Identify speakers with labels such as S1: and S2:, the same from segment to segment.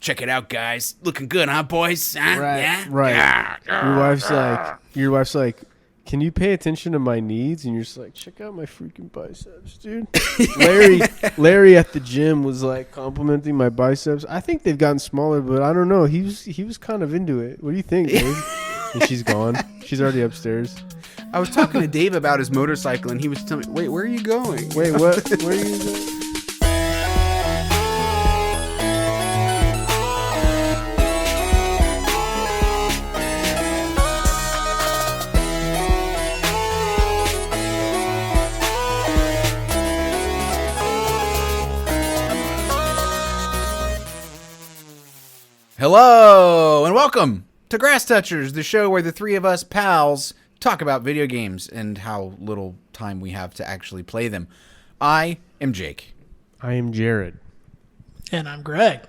S1: check it out, guys. Looking good, huh, boys? Huh?
S2: Right,
S1: Yeah?
S2: right. Your wife's like, can you pay attention to my needs? And you're just like, check out my freaking biceps, dude. Larry at the gym was like complimenting my biceps. I think they've gotten smaller, but I don't know. He was kind of into it. What do you think, Dave? And she's gone. She's already upstairs.
S1: I was talking to Dave about his motorcycle, and he was telling me, wait, where are you going?
S2: Wait, what? Where are you going?
S1: Hello, and welcome to Grass Touchers, the show where the three of us pals talk about video games and how little time we have to actually play them. I am Jake.
S2: I am Jared.
S3: And I'm Greg.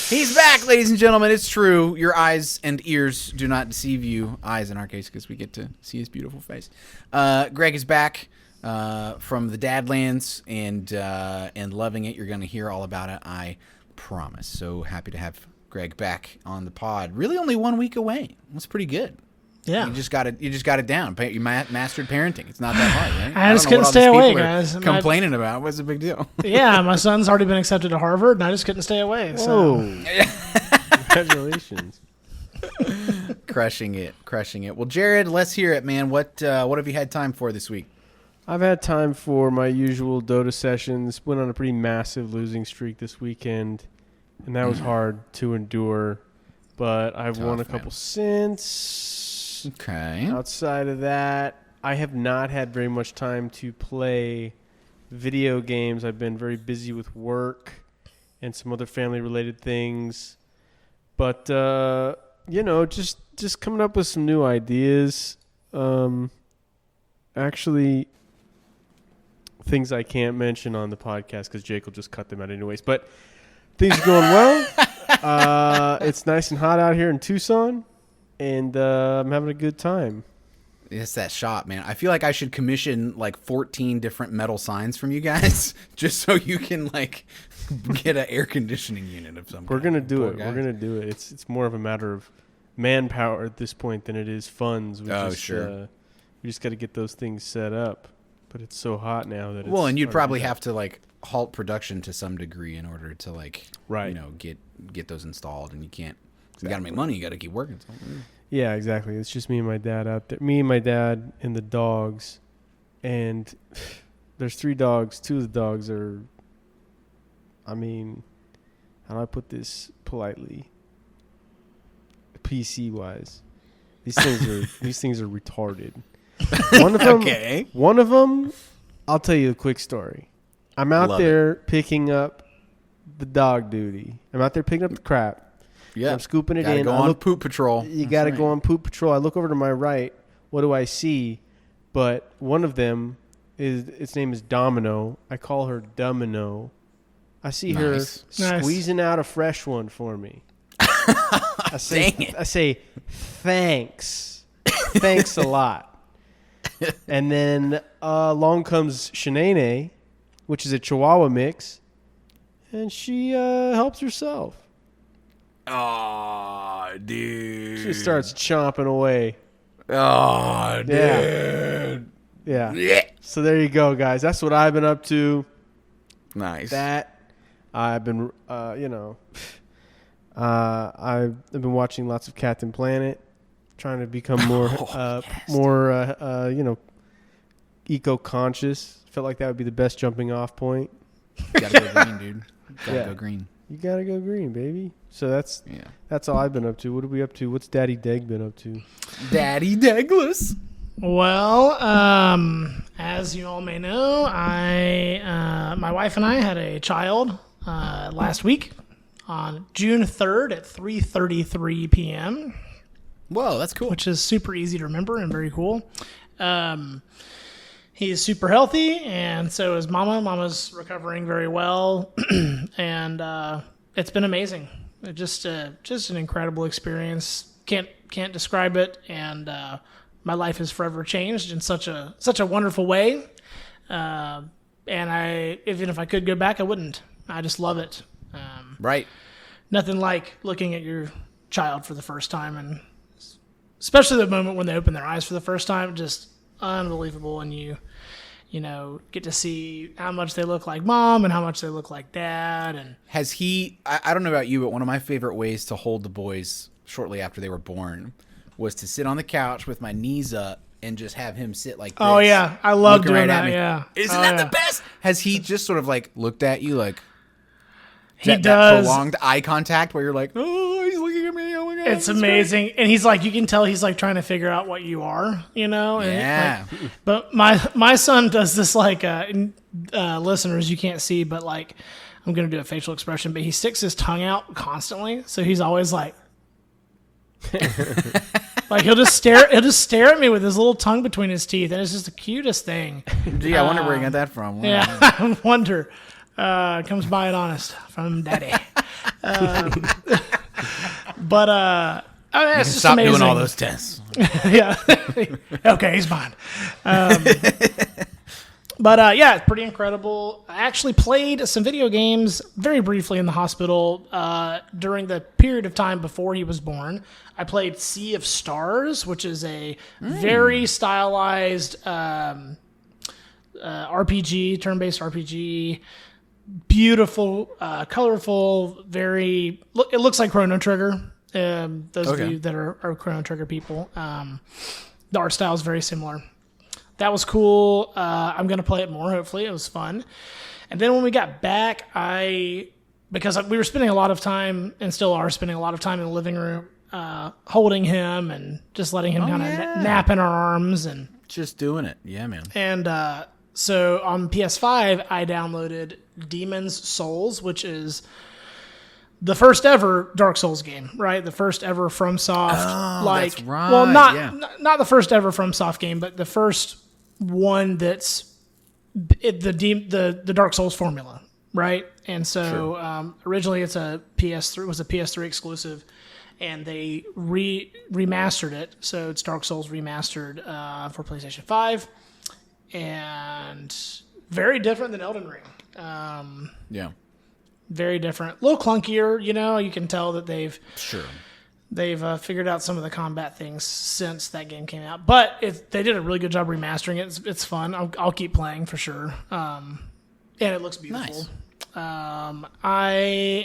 S1: He's back, ladies and gentlemen. It's true. Your eyes and ears do not deceive you. Eyes in our case, because we get to see his beautiful face. Greg is back from the Dadlands and loving it. You're going to hear all about it, I promise. So happy to have Greg back on the pod. Really only 1 week away. That's pretty good.
S3: Yeah.
S1: You just got it down. You mastered parenting. It's not that hard, right?
S3: I just couldn't stay away, guys.
S1: Complaining about what's the big deal?
S3: Yeah, my son's already been accepted to Harvard, and I just couldn't stay away.
S2: Whoa.
S3: So.
S2: Congratulations.
S1: Crushing it. Well, Jared, let's hear it, man. What have you had time for this week?
S2: I've had time for my usual Dota sessions. Went on a pretty massive losing streak this weekend, and that was hard to endure. But I've won a couple since.
S1: Okay.
S2: Outside of that, I have not had very much time to play video games. I've been very busy with work and some other family-related things. But, just coming up with some new ideas. Actually, things I can't mention on the podcast because Jake will just cut them out anyways. But things are going well. It's nice and hot out here in Tucson. And I'm having a good time.
S1: It's that shop, man. I feel like I should commission like 14 different metal signs from you guys just so you can like get an air conditioning unit of some kind.
S2: We're gonna do it. We're gonna do it. It's more of a matter of manpower at this point than it is funds. We just got to get those things set up. But it's so hot now that it's
S1: and you'd probably have to like halt production to some degree in order to like get those installed, and you can't. You got to make money. You got to keep working. So.
S2: Yeah, exactly. It's just me and my dad out there. Me and my dad and the dogs. And there's 3 dogs. 2 of the dogs are, how do I put this politely? PC-wise. These things are retarded. One of them, I'll tell you a quick story. I'm out there picking up the dog duty. I'm out there picking up the crap.
S1: Yeah,
S2: I'm scooping it
S1: gotta
S2: in.
S1: Go on poop patrol.
S2: You got to go on poop patrol. I look over to my right. What do I see? But one of them its name is Domino. I call her Domino. I see her squeezing out a fresh one for me. I say thanks. Thanks a lot. And then along comes Shanae, which is a Chihuahua mix, and she helps herself.
S1: Oh, dude.
S2: She starts chomping away.
S1: Oh, dude.
S2: Yeah. So there you go, guys. That's what I've been up to.
S1: Nice.
S2: That I've been, I've been watching lots of Captain Planet, trying to become more, eco-conscious. Felt like that would be the best jumping off point.
S1: Gotta go green, dude. Gotta go green.
S2: You gotta go green, baby. So that's all I've been up to. What are we up to? What's Daddy Deg been up to?
S1: Daddy Degless.
S3: Well, as you all may know, my wife and I had a child last week on June 3rd at 3:33 p.m.
S1: Whoa, that's cool.
S3: Which is super easy to remember and very cool. He's super healthy, and so is Mama. Mama's recovering very well, and it's been amazing. Just an incredible experience. Can't describe it, and my life has forever changed in such a wonderful way. And even if I could go back, I wouldn't. I just love it.
S1: Right.
S3: nothing like looking at your child for the first time, and especially the moment when they open their eyes for the first time, just unbelievable. And you get to see how much they look like mom and how much they look like dad. And
S1: has he? I don't know about you, but one of my favorite ways to hold the boys shortly after they were born was to sit on the couch with my knees up and just have him sit like this.
S3: Oh yeah, I love doing
S1: right
S3: that. Yeah,
S1: isn't that the best? Has he just sort of like looked at you like?
S3: He
S1: that
S3: does.
S1: Prolonged eye contact where you're like, oh, he's looking at me. Oh my god,
S3: it's amazing. Great. And he's like, you can tell he's like trying to figure out what you are, And
S1: yeah.
S3: But my son does this like listeners you can't see, but like I'm gonna do a facial expression, but he sticks his tongue out constantly, so he's always like. Like he'll just stare at me with his little tongue between his teeth, and it's just the cutest thing.
S1: Gee, I wonder where he got that from. Wow.
S3: Yeah, I wonder. Comes by it honest from daddy. But I mean, it's just
S1: stop
S3: amazing.
S1: doing all those tests.
S3: Yeah. Okay, he's fine. But yeah, it's pretty incredible. I actually played some video games very briefly in the hospital during the period of time before he was born. I played Sea of Stars, which is a very stylized RPG, turn-based RPG. Beautiful, colorful, very... It looks like Chrono Trigger. Those of you that are Chrono Trigger people. The art style is very similar. That was cool. I'm going to play it more, hopefully. It was fun. And then when we got back, because we were spending a lot of time, and still are spending a lot of time in the living room, holding him and just letting him kind of nap in our arms. And
S1: just doing it. Yeah, man.
S3: And so on PS5, I downloaded Demon's Souls, which is the first ever Dark Souls game, right? The first ever FromSoft.
S1: Oh, that's right.
S3: Well, not the first ever FromSoft game, but the first one that's the Dark Souls formula, right? And so originally it was a PS3 exclusive, and they remastered it. So it's Dark Souls remastered for PlayStation 5, and very different than Elden Ring.
S1: Yeah.
S3: Very different, a little clunkier. You can tell that they've figured out some of the combat things since that game came out. But they did a really good job remastering it. It's fun. I'll keep playing for sure. And it looks beautiful. Nice. I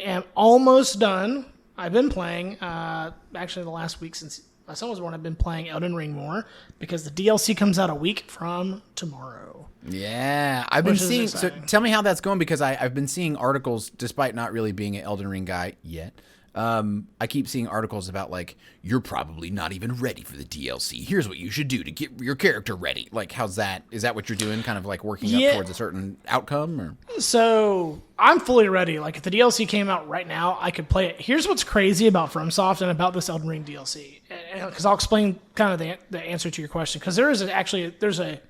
S3: am almost done. I've been playing. Actually, the last week since my son was born, I've been playing Elden Ring more because the DLC comes out a week from tomorrow.
S1: Yeah, I've been seeing. So tell me how that's going, because I've been seeing articles, despite not really being an Elden Ring guy yet. I keep seeing articles about like, you're probably not even ready for the DLC. Here's what you should do to get your character ready. Like, how's that? Is that what you're doing? Kind of like working up towards a certain outcome? Or
S3: so I'm fully ready. Like if the DLC came out right now, I could play it. Here's what's crazy about FromSoft and about this Elden Ring DLC, because I'll explain kind of the answer to your question. Because there's a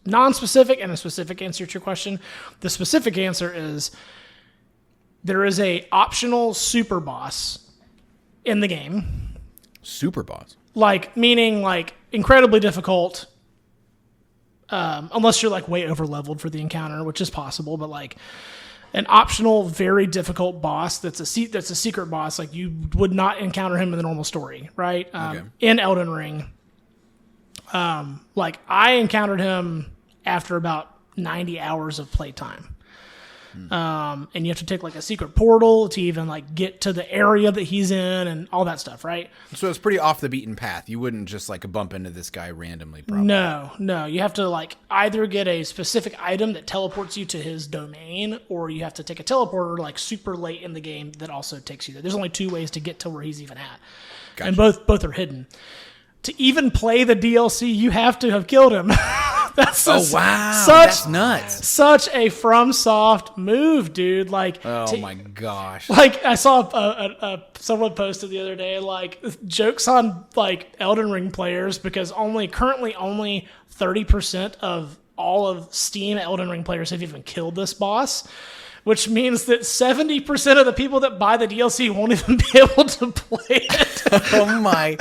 S3: non-specific and a specific answer to your question. The specific answer is there is a optional super boss in the game.
S1: Super boss?
S3: Meaning incredibly difficult, unless you're like way over leveled for the encounter, which is possible, but like an optional, very difficult boss that's a secret boss. Like you would not encounter him in the normal story, right? In Elden Ring. I encountered him after about 90 hours of playtime. And you have to take like a secret portal to even like get to the area that he's in and all that stuff, right?
S1: So it's pretty off the beaten path. You wouldn't just like bump into this guy randomly, probably.
S3: No. You have to like either get a specific item that teleports you to his domain, or you have to take a teleporter like super late in the game that also takes you there. There's only 2 ways to get to where he's even at. Gotcha. And both are hidden. To even play the DLC, you have to have killed him. That's nuts. Such a FromSoft move, dude. Like,
S1: my gosh.
S3: Like, I saw someone posted the other day, like, jokes on like Elden Ring players, because currently only 30% of all of Steam Elden Ring players have even killed this boss, which means that 70% of the people that buy the DLC won't even be able to play it.
S1: Oh my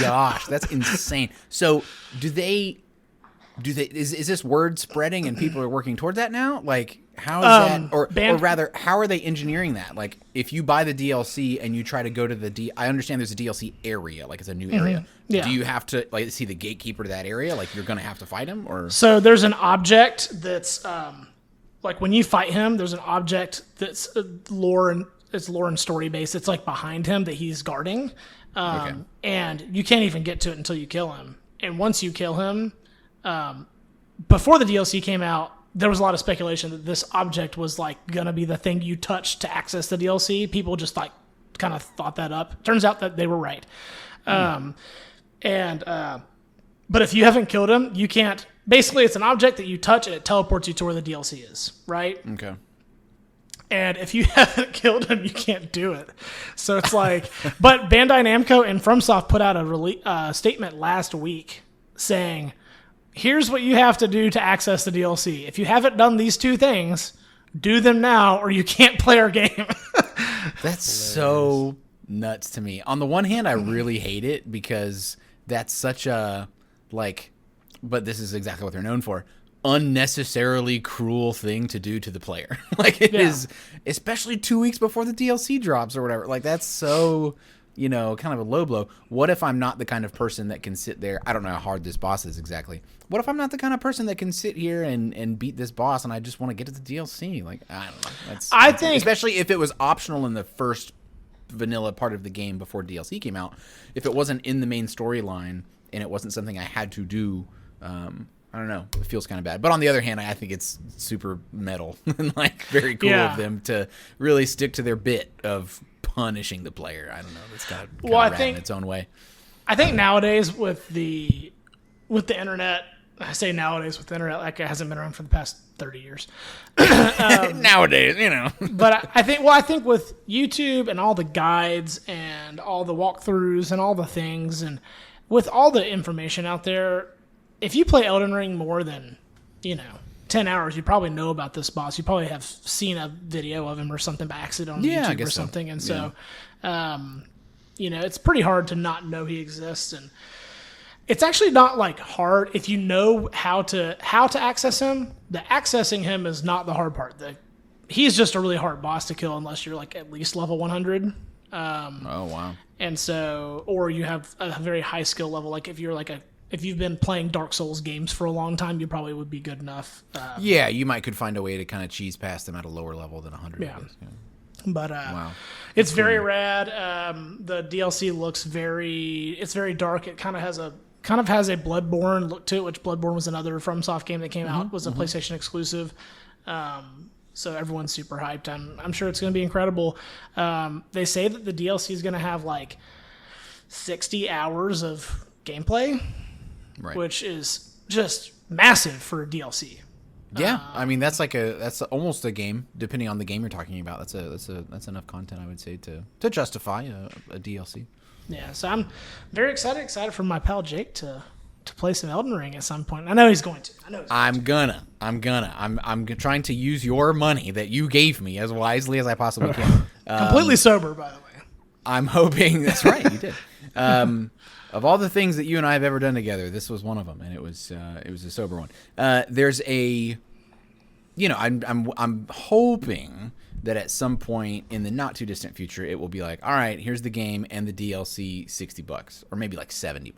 S1: gosh, that's insane. So is this word spreading and people are working towards that now? Like, How is that, or rather, how are they engineering that? Like, if you buy the DLC and you try to go to I understand there's a DLC area, like it's a new area.
S3: Yeah.
S1: Do you have to see the gatekeeper to that area? Like, you're going to have to fight him, or
S3: so there's an object that's like when you fight him, there's an object that's lore and story based. It's like behind him that he's guarding, and you can't even get to it until you kill him. And once you kill him, before the DLC came out, there was a lot of speculation that this object was like gonna be the thing you touch to access the DLC. People just like kind of thought that up. Turns out that they were right. But if you haven't killed him, you can't. Basically, it's an object that you touch and it teleports you to where the DLC is. Right?
S1: Okay.
S3: And if you haven't killed him, you can't do it. So it's like, but Bandai Namco and FromSoft put out a statement last week saying, here's what you have to do to access the DLC. If you haven't done these two things, do them now or you can't play our game.
S1: That's so nuts to me. On the one hand, I really hate it because that's such a, like, but this is exactly what they're known for, unnecessarily cruel thing to do to the player. Like, it is, especially 2 weeks before the DLC drops or whatever. Like, that's so, kind of a low blow. What if I'm not the kind of person that can sit there? I don't know how hard this boss is exactly. What if I'm not the kind of person that can sit here and beat this boss and I just want to get to the DLC? Like, I don't know. I think, especially if it was optional in the first vanilla part of the game before DLC came out, if it wasn't in the main storyline and it wasn't something I had to do, I don't know. It feels kind of bad. But on the other hand, I think it's super metal and like very cool of them to really stick to their bit of punishing the player. I don't know. It's kind of rad in its own way.
S3: I think nowadays with the internet, I say nowadays with the internet like it hasn't been around for the past 30 years.
S1: Nowadays,
S3: But I think with YouTube and all the guides and all the walkthroughs and all the things and with all the information out there, if you play Elden Ring more than, 10 hours, you probably know about this boss. You probably have seen a video of him or something by accident on YouTube or something. So. And so, it's pretty hard to not know he exists. And it's actually not like hard if you know how to access him. The accessing him is not the hard part. He's just a really hard boss to kill unless you're like at least level 100.
S1: Oh, wow.
S3: And so, or you have a very high skill level. Like if you've been playing Dark Souls games for a long time, you probably would be good enough.
S1: You could find a way to kind of cheese past them at a lower level than 100.
S3: Yeah. But wow. It's very rad. The DLC looks it's very dark. It kind of has a Bloodborne look to it, which Bloodborne was another FromSoft game that came out, was a PlayStation exclusive. So everyone's super hyped. I'm sure it's going to be incredible. They say that the DLC is going to have like 60 hours of gameplay, which is just massive for a DLC.
S1: Yeah, I mean that's almost a game, depending on the game you're talking about. That's enough content, I would say, to justify a DLC.
S3: Yeah, so I'm very excited for my pal Jake to play some Elden Ring at some point. I know he's going to.
S1: I'm trying to use your money that you gave me as wisely as I possibly can.
S3: Completely sober, by the way.
S1: I'm hoping that's right. You did. Of all the things that you and I have ever done together, this was one of them, and it was a sober one. There's a, I'm hoping that at some point in the not too distant future, it will be like, all right, here's the game and the DLC, $60, or maybe like $70.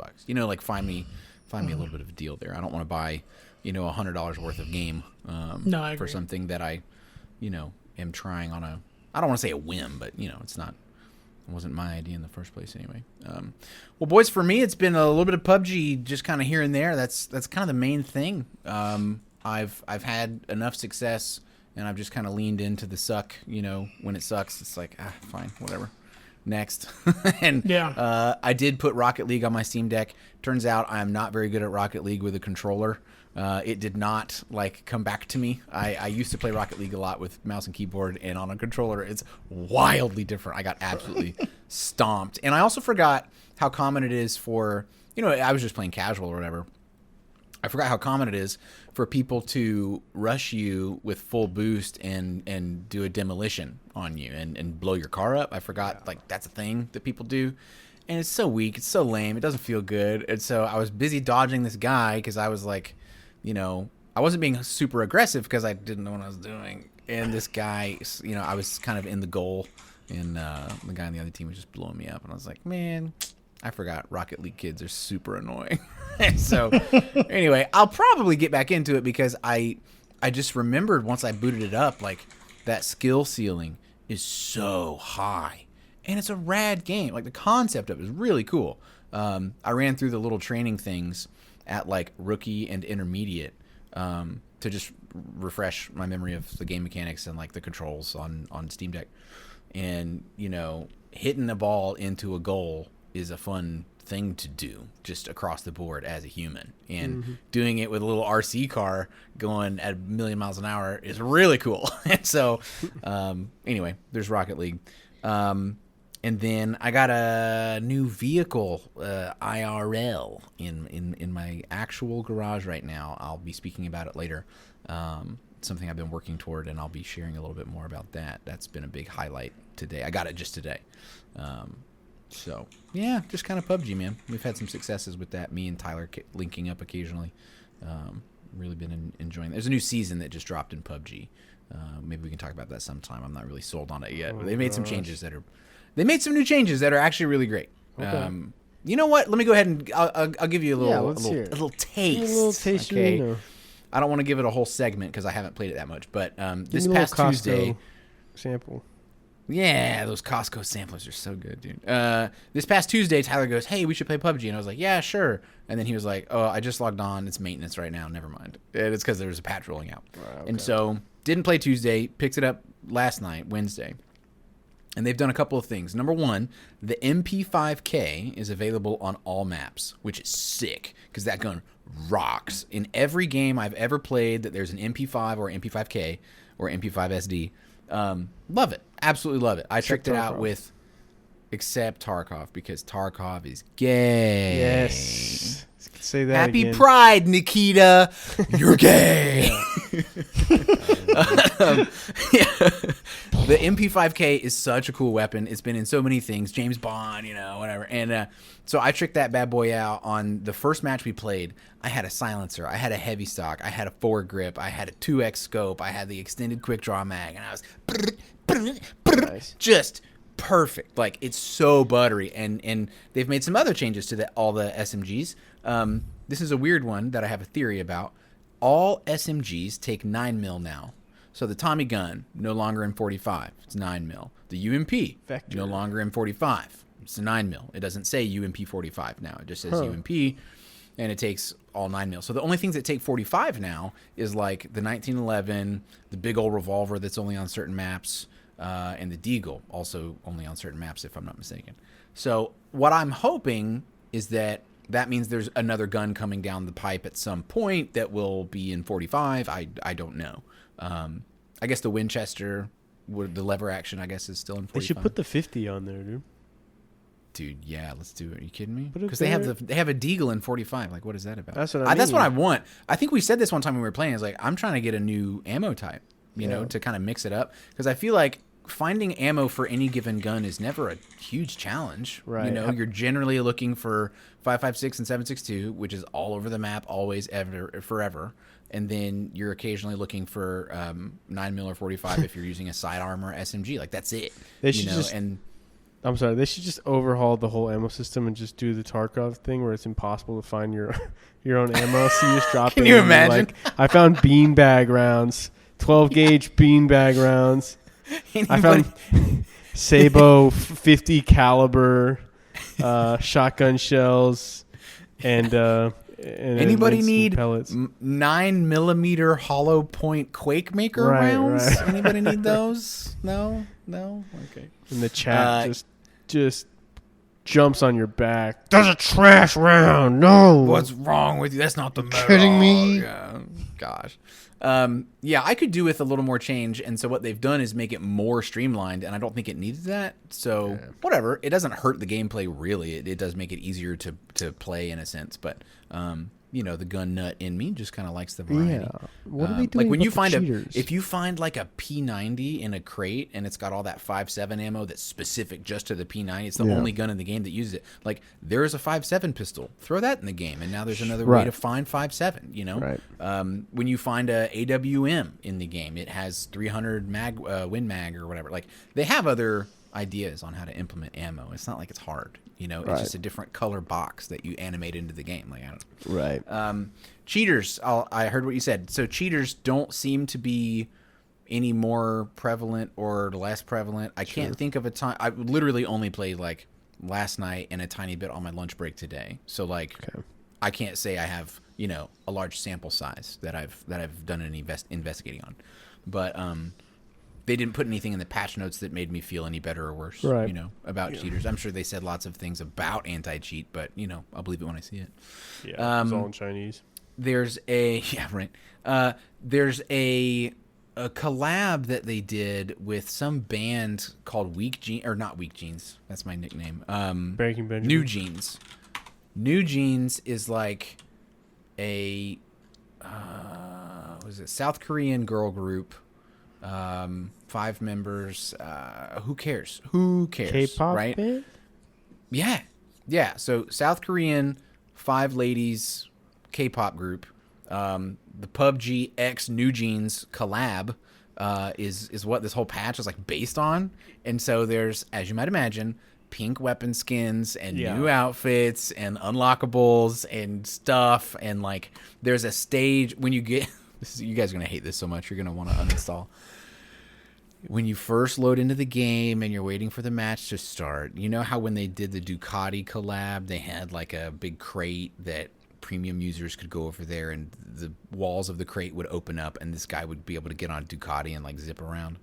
S1: Like find me a little bit of a deal there. I don't want to buy, $100 worth of game for something that I, am trying on a, I don't want to say a whim, but it's not. It wasn't my idea in the first place anyway. Well, boys, for me, it's been a little bit of PUBG just kind of here and there. That's kind of the main thing. I've had enough success, and I've just kind of leaned into the suck. When it sucks, it's like, fine, whatever. Next. And I did put Rocket League on my Steam Deck. Turns out I'm not very good at Rocket League with a controller. It did not come back to me. I used to play Rocket League a lot with mouse and keyboard, and on a controller, it's wildly different. I got absolutely stomped. And I also forgot how common it is for, I was just playing casual or whatever. I forgot how common it is for people to rush you with full boost and do a demolition on you and blow your car up. I forgot, that's a thing that people do. And it's so weak. It's so lame. It doesn't feel good. And so I was busy dodging this guy because I was I wasn't being super aggressive because I didn't know what I was doing. And this guy, you know, I was kind of in the goal, and the guy on the other team was just blowing me up. And I was like, man, I forgot Rocket League kids are super annoying. So anyway, I'll probably get back into it because I just remembered once I booted it up, like that skill ceiling is so high. And it's a rad game. Like the concept of it is really cool. I ran through the little training things at like rookie and intermediate to just refresh my memory of the game mechanics and like the controls on Steam Deck. And, you know, hitting the ball into a goal is a fun thing to do just across the board as a human. And doing it with a little RC car going at 1,000,000 miles an hour is really cool. And so, anyway, there's Rocket League. And then I got a new vehicle, IRL, in my actual garage right now. I'll be speaking about it later. Something I've been working toward, and I'll be sharing a little bit more about that. That's been a big highlight today. I got it just today. So, yeah, just kind of PUBG, man. We've had some successes with that. Me and Tyler linking up occasionally. Really been enjoying it. There's a new season that just dropped in PUBG. Maybe we can talk about that sometime. I'm not really sold on it yet. But they made some changes that are... They made some new changes that are actually really great. Okay. You know what? Let me go ahead and I'll give you a little taste.
S2: A little taste.
S1: Okay.
S2: You know.
S1: I don't want to give it a whole segment because I haven't played it that much. But this
S2: Give me a
S1: past
S2: little Costco
S1: Tuesday,
S2: sample.
S1: yeah, those Costco samplers are so good, dude. This past Tuesday, Tyler goes, "Hey, we should play PUBG," and I was like, "Yeah, sure." And then he was like, "Oh, I just logged on. It's maintenance right now. Never mind." And it's because there was a patch rolling out. Okay. And so didn't play Tuesday. Picked it up last night, Wednesday. And they've done a couple of things. Number one, the MP5K is available on all maps, which is sick because that gun rocks. In every game I've ever played that there's an MP5 or MP5K or MP5SD, love it. Absolutely love it. I tricked it out with, except Tarkov, because Tarkov is gay.
S2: Yes. Say that
S1: Happy
S2: again.
S1: Pride, Nikita. You're gay. The MP5K is such a cool weapon. It's been in so many things. James Bond, you know, whatever. And so I tricked that bad boy out on the first match we played. I had a silencer. I had a heavy stock. I had a foregrip. I had a 2x scope. I had the extended quick draw mag. And I was
S2: Nice.
S1: just perfect. Like, it's so buttery. And they've made some other changes to all the SMGs. This is a weird one that I have a theory about. All SMGs take 9mm now. So the Tommy gun, no longer in 45. It's 9mm. The UMP,
S2: Vector.
S1: no longer in 45. It's a 9mm. It doesn't say UMP 45 now. It just says UMP, and it takes all 9mm. So the only things that take 45 now is like the 1911, the big old revolver that's only on certain maps, and the Deagle, also only on certain maps, if I'm not mistaken. So what I'm hoping is that means there's another gun coming down the pipe at some point that will be in 45. I don't know. I guess the Winchester, the lever action, I guess, is still in 45.
S2: They should put the 50 on there, dude.
S1: Dude, yeah, let's do it. Are you kidding me?
S2: Put it
S1: Because they have a Deagle in 45. Like, what is that about?
S2: That's what I mean.
S1: That's what I want. I think we said this one time when we were playing. It's like, I'm trying to get a new ammo type, you know, to kind of mix it up. Because I feel like finding ammo for any given gun is never a huge challenge.
S2: Right.
S1: You know, you're generally looking for 5.56 and 7.62, which is all over the map, always, ever, forever. And then you're occasionally looking for 9mm or 45 if you're using a sidearm or SMG. Like, that's it.
S2: They should I'm sorry. They should just overhaul the whole ammo system and just do the Tarkov thing where it's impossible to find your own ammo. So you just drop
S1: Can
S2: it
S1: you
S2: in,
S1: imagine?
S2: Like, I found beanbag rounds, 12 gauge beanbag rounds. I found Sabo 50 caliber shotgun shells and
S1: anybody need
S2: pellets.
S1: 9mm hollow point Quake Maker rounds?
S2: Right.
S1: Anybody need those? No. Okay.
S2: And the chat just jumps on your back. That's a trash round. No.
S1: What's wrong with you? That's not the meta.
S2: Kidding me?
S1: Yeah. Gosh. Yeah, I could do with a little more change, and so what they've done is make it more streamlined, and I don't think it needs that. So whatever, it doesn't hurt the gameplay really. It does make it easier to play in a sense, but the gun nut in me just kind of likes the variety.
S2: Yeah. What are they doing?
S1: Like when you find
S2: cheaters?
S1: if you find like a P90 in a crate and it's got all that 5.7 ammo that's specific just to the P90, it's the only gun in the game that uses it. Like there is a 5.7 pistol, throw that in the game, and now there's another way to find 5.7.
S2: Right.
S1: When you find a AWM in the game, it has 300 Win Mag or whatever. Like they have other ideas on how to implement ammo. It's not like it's hard. It's just a different color box that you animate into the game. Like, I don't know.
S2: Right.
S1: Cheaters. I heard what you said. So cheaters don't seem to be any more prevalent or less prevalent. I can't think of a time. I literally only played like last night and a tiny bit on my lunch break today. So like, I can't say I have a large sample size that I've done any investigating on, but they didn't put anything in the patch notes that made me feel any better or worse, about cheaters. I'm sure they said lots of things about anti-cheat, but, I'll believe it when I see it.
S2: Yeah, it's all in Chinese.
S1: There's there's a collab that they did with some band called Weak Jeans, or not Weak Jeans. That's my nickname.
S2: Breaking Benjamin.
S1: New Jeans. New Jeans is like a, South Korean girl group. 5 members. Who cares?
S2: K-pop
S1: right?
S2: band?
S1: Yeah. So South Korean 5 ladies K-pop group. The PUBG X New Jeans collab is what this whole patch is like based on. And so there's, as you might imagine, pink weapon skins and new outfits and unlockables and stuff. And like there's a stage when you get. You guys are gonna hate this so much. You're gonna want to uninstall. When you first load into the game and you're waiting for the match to start, you know how when they did the Ducati collab, they had like a big crate that premium users could go over there and the walls of the crate would open up and this guy would be able to get on a Ducati and like zip around.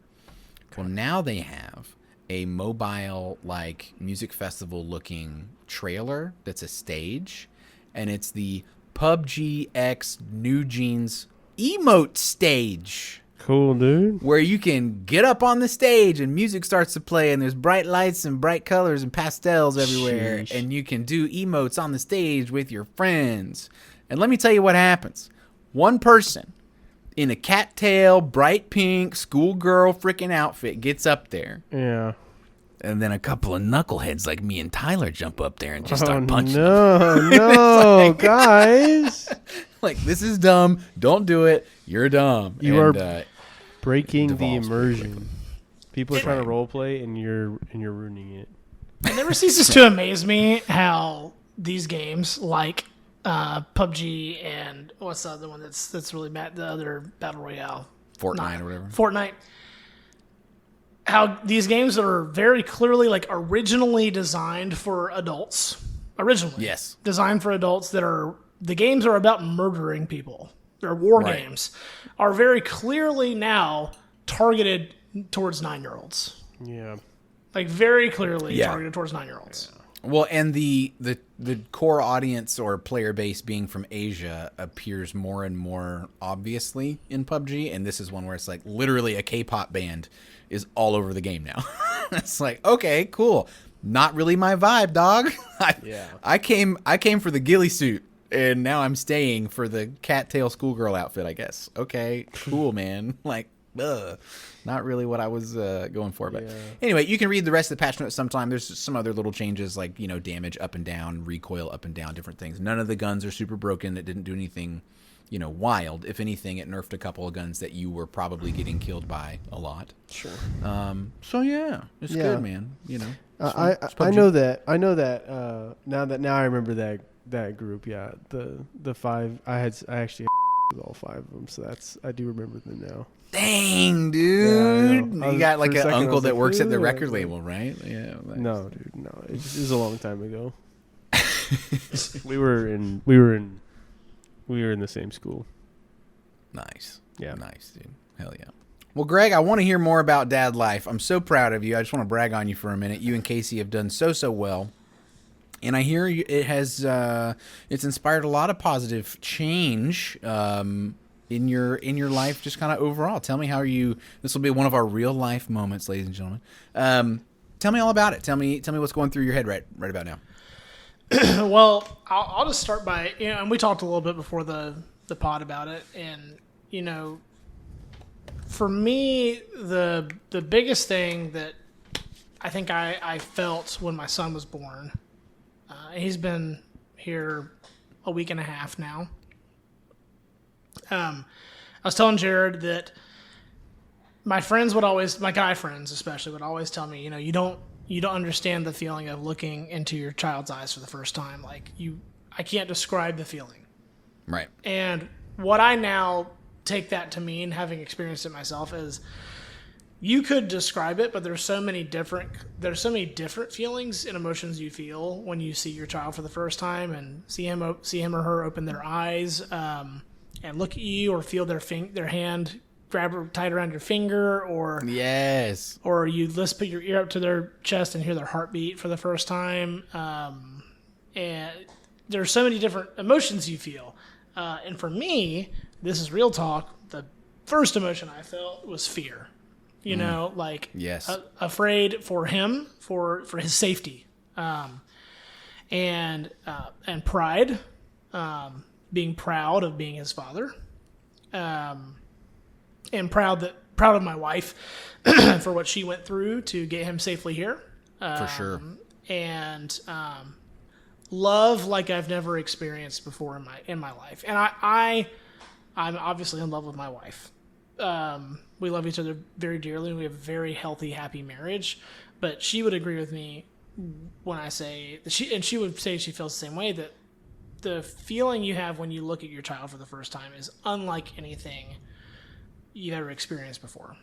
S1: Okay. Well, now they have a mobile like music festival looking trailer that's a stage, and it's the PUBG X New Jeans emote stage.
S2: Cool, dude.
S1: Where you can get up on the stage and music starts to play and there's bright lights and bright colors and pastels everywhere. Sheesh. And you can do emotes on the stage with your friends. And let me tell you what happens. One person in a cattail, bright pink, schoolgirl freaking outfit gets up there.
S2: Yeah.
S1: And then a couple of knuckleheads like me and Tyler jump up there and just start punching them.
S2: No, like, guys.
S1: Like, this is dumb. Don't do it. You're dumb.
S2: You are breaking the immersion. People are trying to role play, and you're ruining it.
S3: It never ceases to amaze me how these games, like PUBG and what's the other one that's really bad, the other battle royale,
S1: Fortnite or whatever.
S3: Fortnite. How these games are very clearly like originally designed for adults. Originally,
S1: yes,
S3: designed for adults that are. The games are about murdering people. They're war games. Are very clearly now targeted towards 9-year-olds.
S2: Yeah.
S3: Like very clearly targeted towards 9-year-olds.
S1: Yeah. Well, and the core audience or player base being from Asia appears more and more obviously in PUBG, and this is one where it's like literally a K-pop band is all over the game now. It's like, okay, cool. Not really my vibe, dog. I came for the ghillie suit. And now I'm staying for the cattail schoolgirl outfit, I guess. Okay, cool, man. Like, not really what I was going for. But anyway, you can read the rest of the patch notes sometime. There's some other little changes like, damage up and down, recoil up and down, different things. None of the guns are super broken. It didn't do anything, wild. If anything, it nerfed a couple of guns that you were probably getting killed by a lot.
S2: Sure.
S1: So, yeah, it's good, man.
S2: I know that. Now I remember that group, the 5. I actually with all 5 of them, so I do remember them now.
S1: Dang, dude!
S2: Yeah,
S1: you got like an uncle that works at the record label, right? Yeah.
S2: No, dude, no. It was a long time ago. we were in the same school.
S1: Nice.
S2: Yeah.
S1: Nice, dude. Hell yeah. Well, Greg, I want to hear more about dad life. I'm so proud of you. I just want to brag on you for a minute. You and Casey have done so well. And I hear it has it's inspired a lot of positive change in your life, just kind of overall. Tell me how you. This will be one of our real life moments, ladies and gentlemen. Tell me all about it. Tell me what's going through your head right about now.
S3: Well, I'll just start by, and we talked a little bit before the pod about it, and for me, the biggest thing that I think I felt when my son was born, he's been here a week and a half now. I was telling Jared that my guy friends especially, would always tell me, you don't understand the feeling of looking into your child's eyes for the first time. Like I can't describe the feeling.
S1: Right.
S3: And what I now take that to mean, having experienced it myself, is you could describe it, but there's so many different feelings and emotions you feel when you see your child for the first time and see him or her open their eyes, and look at you, or feel their hand grab her tight around your finger, or
S1: yes,
S3: or you just put your ear up to their chest and hear their heartbeat for the first time. And there's so many different emotions you feel. And for me, this is real talk. The first emotion I felt was fear.
S1: yes,
S3: afraid for him, for his safety, and pride, being proud of being his father, and proud of my wife for what she went through to get him safely here.
S1: For sure.
S3: And love like I've never experienced before in my life. And I'm obviously in love with my wife. We love each other very dearly, and we have a very healthy, happy marriage. But she would agree with me when I say that she would say she feels the same way, that the feeling you have when you look at your child for the first time is unlike anything you've ever experienced before.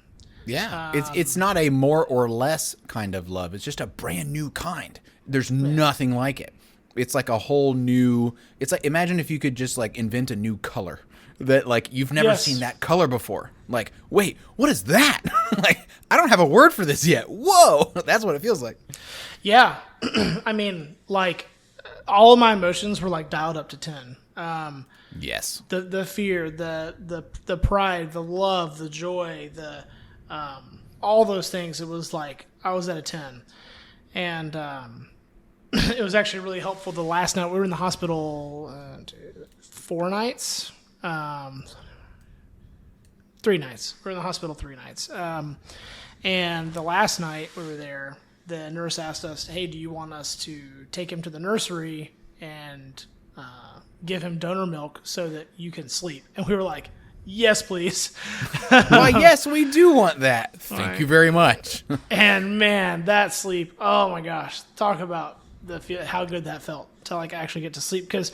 S1: Yeah, it's not a more or less kind of love. It's just a brand new kind. There's nothing like it. It's like a whole new. It's like, imagine if you could just like invent a new color that like you've never seen that color before. Like, wait, what is that? Like, I don't have a word for this yet. Whoa, that's what it feels like.
S3: Yeah, I mean, like all of my emotions were like dialed up to 10.
S1: Yes.
S3: The fear, the pride, the love, the joy, the all those things. It was like I was at a 10, and it was actually really helpful. The last night we were in the hospital, 4 nights, 3 nights. We were in the hospital 3 nights, and the last night we were there, the nurse asked us, "Hey, do you want us to take him to the nursery and give him donor milk so that you can sleep?" And we were like, "Yes, please."
S1: Why, yes, we do want that. Thank you very much.
S3: And man, that sleep, oh my gosh, talk about how good that felt to like actually get to sleep, because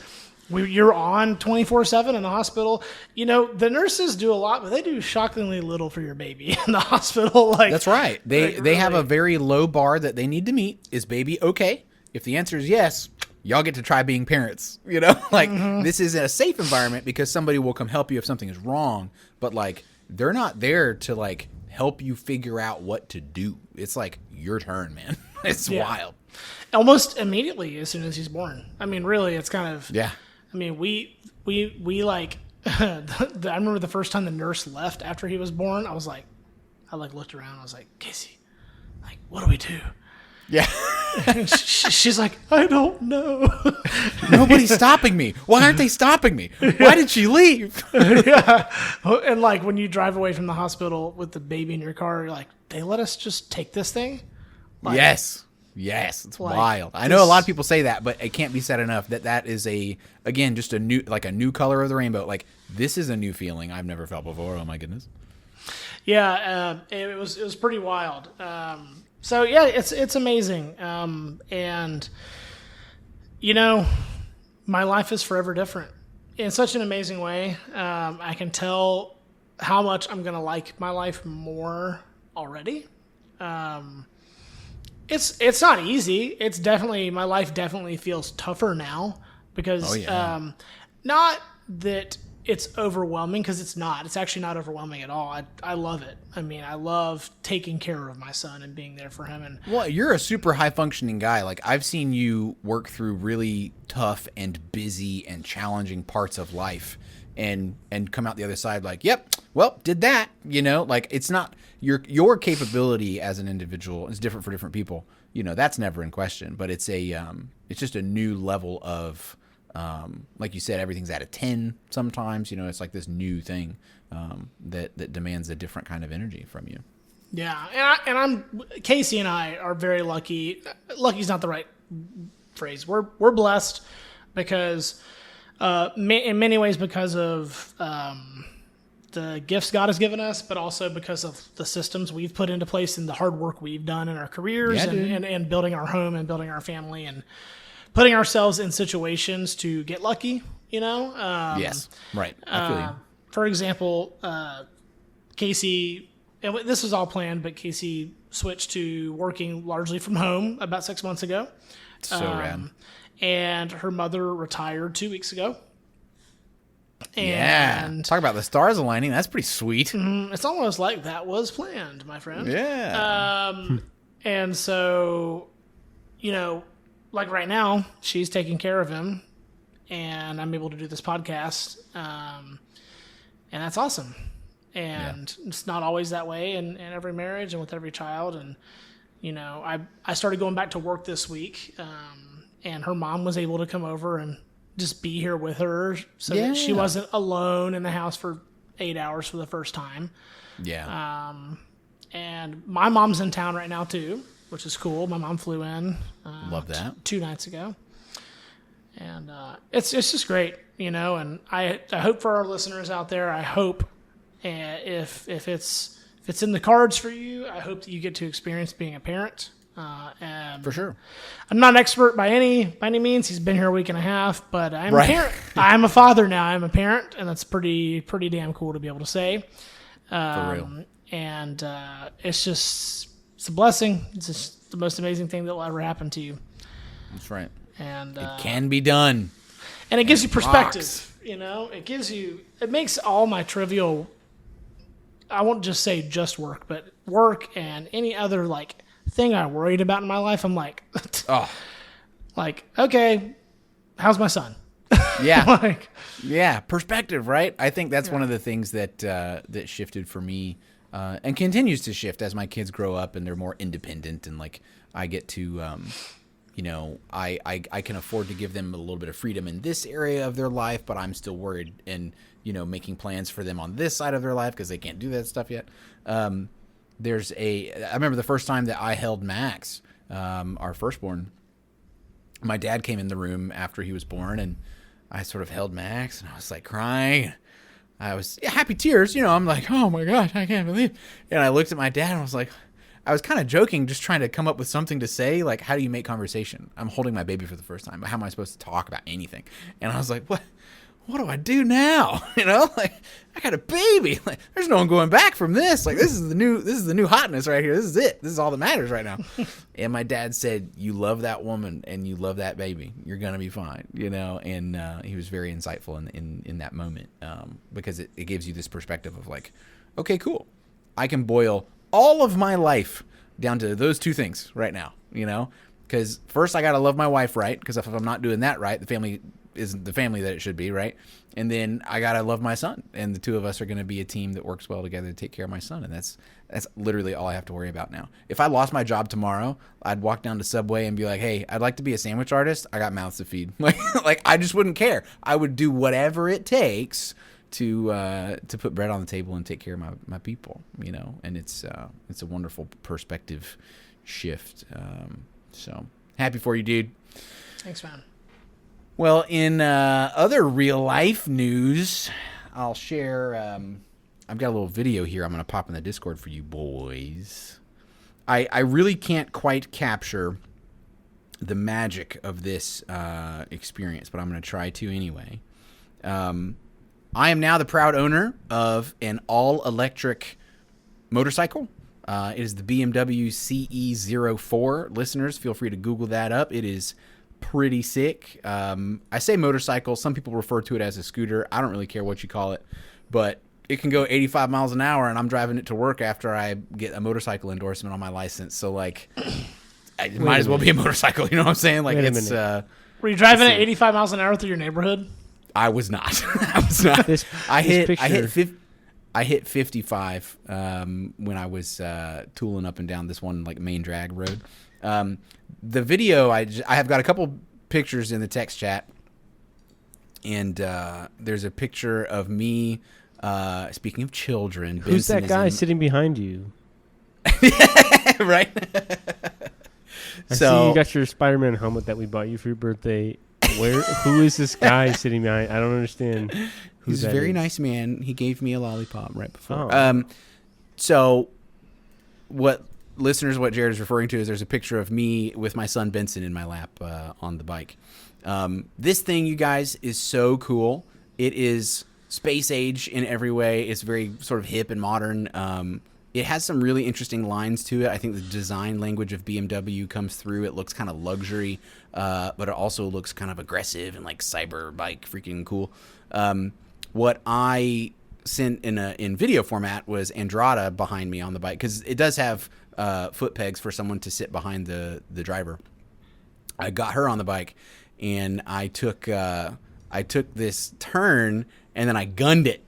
S3: you're on 24/7 in the hospital. The nurses do a lot, but they do shockingly little for your baby in the hospital. Like, that's
S1: right. They have a very low bar that they need to meet. Is baby okay? If the answer is yes, y'all get to try being parents. This is a safe environment because somebody will come help you if something is wrong. But like, they're not there to like help you figure out what to do. It's like your turn, man. It's wild.
S3: Almost immediately as soon as he's born. I mean, really, it's kind of I mean, we like. I remember the first time the nurse left after he was born. I looked around. I was like, "Casey, like, what do we do?"
S1: Yeah.
S3: And she's like, "I don't know."
S1: Nobody's stopping me. Why aren't they stopping me? Why did she leave?
S3: Yeah. And like when you drive away from the hospital with the baby in your car, you're like, "They let us just take this thing?" Like,
S1: yes, it's like, wild. I know a lot of people say that, but it can't be said enough that is just a new color of the rainbow. Like, this is a new feeling I've never felt before. Oh my goodness.
S3: Yeah, it was pretty wild. So yeah, it's amazing. And my life is forever different in such an amazing way. I can tell how much I'm going to like my life more already. It's not easy. It's definitely, my life definitely feels tougher now because, not that it's overwhelming, because it's not. It's actually not overwhelming at all. I love it. I mean, I love taking care of my son and being there for him. And
S1: well, you're a super high functioning guy. Like, I've seen you work through really tough and busy and challenging parts of life and come out the other side like, yep, well, did that, like, it's not your capability as an individual is different for different people. that's never in question. But it's it's just a new level of, like you said, everything's at a 10 sometimes. It's like this new thing that demands a different kind of energy from you.
S3: Yeah, and Casey and I are very lucky. Lucky's not the right phrase. We're blessed because, in many ways, because of the gifts God has given us, but also because of the systems we've put into place and the hard work we've done in our careers and building our home and building our family and putting ourselves in situations to get lucky.
S1: Yes, right. I feel you.
S3: For example, Casey. And this was all planned, but Casey switched to working largely from home about 6 months ago.
S1: So rad.
S3: And her mother retired 2 weeks ago.
S1: And talk about the stars aligning. That's pretty sweet.
S3: It's almost like that was planned, my friend.
S1: Yeah.
S3: And so, like right now, she's taking care of him, and I'm able to do this podcast. And that's awesome. And it's not always that way in every marriage and with every child. And, I started going back to work this week, and her mom was able to come over and just be here with her so that she wasn't alone in the house for 8 hours for the first time.
S1: Yeah.
S3: And my mom's in town right now too, which is cool. My mom flew in.
S1: Love that.
S3: 2 nights ago. And it's just great, and I hope for our listeners out there, I hope if it's in the cards for you, I hope that you get to experience being a parent. And
S1: for sure.
S3: I'm not an expert by any means. He's been here a week and a half, but I'm a parent. I'm a father now. I'm a parent, and that's pretty damn cool to be able to say.
S1: For real.
S3: And it's a blessing. It's just the most amazing thing that will ever happen to you.
S1: That's right.
S3: And
S1: it can be done.
S3: And it gives you perspective.
S1: Rocks.
S3: It makes all my trivial, I won't just say just work, but work and any other thing I worried about in my life. I'm like, okay, how's my son?
S1: Yeah. Yeah. Perspective, right? I think that's one of the things that shifted for me, and continues to shift as my kids grow up and they're more independent. And I get to, I can afford to give them a little bit of freedom in this area of their life, but I'm still worried and, making plans for them on this side of their life because they can't do that stuff yet. I remember the first time that I held Max, our firstborn. My dad came in the room after he was born, and I sort of held Max, and I was crying. I was happy tears, I'm like, oh my gosh, I can't believe it. And I looked at my dad and I was like, I was kind of joking, just trying to come up with something to say, how do you make conversation? I'm holding my baby for the first time. How am I supposed to talk about anything? And I was like, what do I do now? I got a baby. There's no one going back from this. This is the new hotness right here. This is it. This is all that matters right now. And my dad said, you love that woman and you love that baby. You're going to be fine, and he was very insightful in that moment, because it gives you this perspective of okay, cool. I can boil all of my life down to those two things right now, because first I got to love my wife right, because if I'm not doing that right, the family isn't the family that it should be, right? And then I gotta love my son, and the two of us are gonna be a team that works well together to take care of my son, and that's literally all I have to worry about now. If I lost my job tomorrow, I'd walk down to Subway and be like, "Hey, I'd like to be a sandwich artist. I got mouths to feed." I just wouldn't care. I would do whatever it takes to put bread on the table and take care of my people, And it's a wonderful perspective shift. So happy for you, dude.
S3: Thanks, man.
S1: Well, in other real-life news, I'll share... I've got a little video here I'm going to pop in the Discord for you boys. I really can't quite capture the magic of this experience, but I'm going to try to anyway. I am now the proud owner of an all-electric motorcycle. It is the BMW CE04. Listeners, feel free to Google that up. It is pretty sick. I say motorcycle. Some people refer to it as a scooter. I don't really care what you call it, but it can go 85 miles an hour, and I'm driving it to work after I get a motorcycle endorsement on my license. So, it might as well be a motorcycle. You know what I'm saying?
S2: Wait a minute.
S3: Were you driving at 85 miles an hour through your neighborhood?
S1: I was not. I was not. I hit 55 when I was tooling up and down this one main drag road. The video, I have got a couple pictures in the text chat, and there's a picture of me. Speaking of children,
S2: who's
S1: Benson
S2: that guy sitting behind you?
S1: Right.
S2: I see you got your Spider-Man helmet that we bought you for your birthday. Who is this guy sitting behind? I don't understand.
S1: He's a very nice man. He gave me a lollipop right before.
S2: Oh.
S1: So what Jared is referring to is there's a picture of me with my son Benson in my lap on the bike. This thing, you guys, is so cool. It is space age in every way. It's very sort of hip and modern. It has some really interesting lines to it. I think the design language of BMW comes through. It looks kind of luxury, but it also looks kind of aggressive and like cyber bike freaking cool. What I sent in video format was Andrada behind me on the bike, because it does have foot pegs for someone to sit behind the driver. I got her on the bike, and I took this turn, and then I gunned it.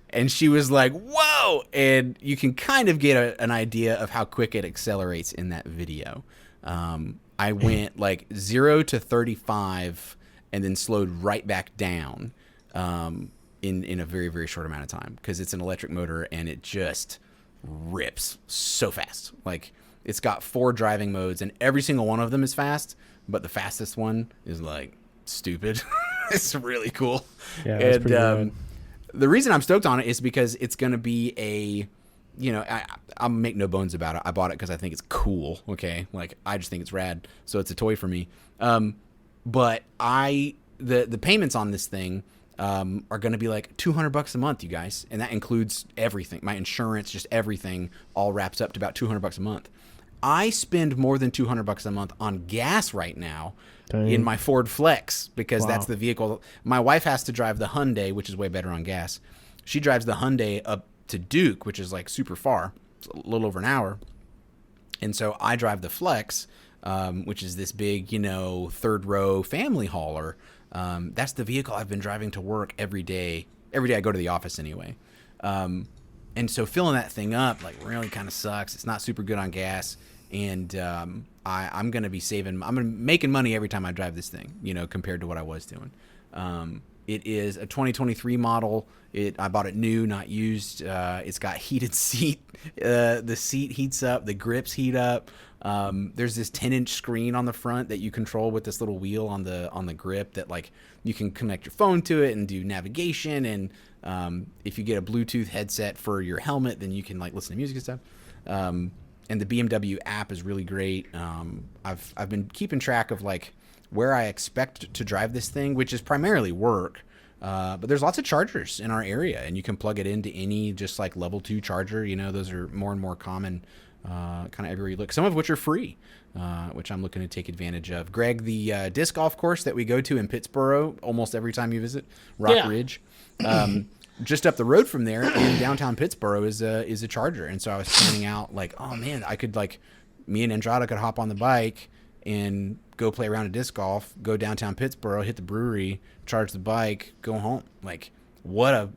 S1: And she was like, whoa! And you can kind of get an idea of how quick it accelerates in that video. I went like 0 to 35 and then slowed right back down in a very, very short amount of time, because it's an electric motor and it just rips so fast. Like, it's got 4 driving modes and every single one of them is fast, but the fastest one is like stupid. It's really cool.
S2: Yeah, that's pretty good.
S1: The reason I'm stoked on it is because it's going to be I'll make no bones about it. I bought it because I think it's cool. Okay. Like, I just think it's rad. So it's a toy for me. But the payments on this thing, are going to be like $200 a month, you guys. And that includes everything. My insurance, just everything all wraps up to about $200 a month. I spend more than $200 a month on gas right now. Dang. In my Ford Flex, because that's the vehicle. My wife has to drive the Hyundai, which is way better on gas. She drives the Hyundai up to Duke, which is like super far. It's a little over an hour. And so I drive the Flex, which is this big, third row family hauler. That's the vehicle I've been driving to work every day. Every day I go to the office anyway. And so filling that thing up like really kind of sucks. It's not super good on gas. And I'm going to be making money every time I drive this thing, compared to what I was doing. It is a 2023 model. I bought it new, not used. It's got heated seat. The seat heats up. The grips heat up. There's this 10-inch screen on the front that you control with this little wheel on the grip that, like, you can connect your phone to it and do navigation. And if you get a Bluetooth headset for your helmet, then you can like listen to music and stuff. And the BMW app is really great. I've been keeping track of like where I expect to drive this thing, which is primarily work. But there's lots of chargers in our area, and you can plug it into any just like level 2 charger. Those are more and more common, kind of everywhere you look. Some of which are free, which I'm looking to take advantage of. Greg, the disc golf course that we go to in Pittsburgh almost every time you visit, Rock Ridge. Just up the road from there in downtown Pittsburgh is a charger. And so I was planning out like, oh man, I could me and Andrada could hop on the bike and go play around a disc golf, go downtown Pittsburgh, hit the brewery, charge the bike, go home. Like, what a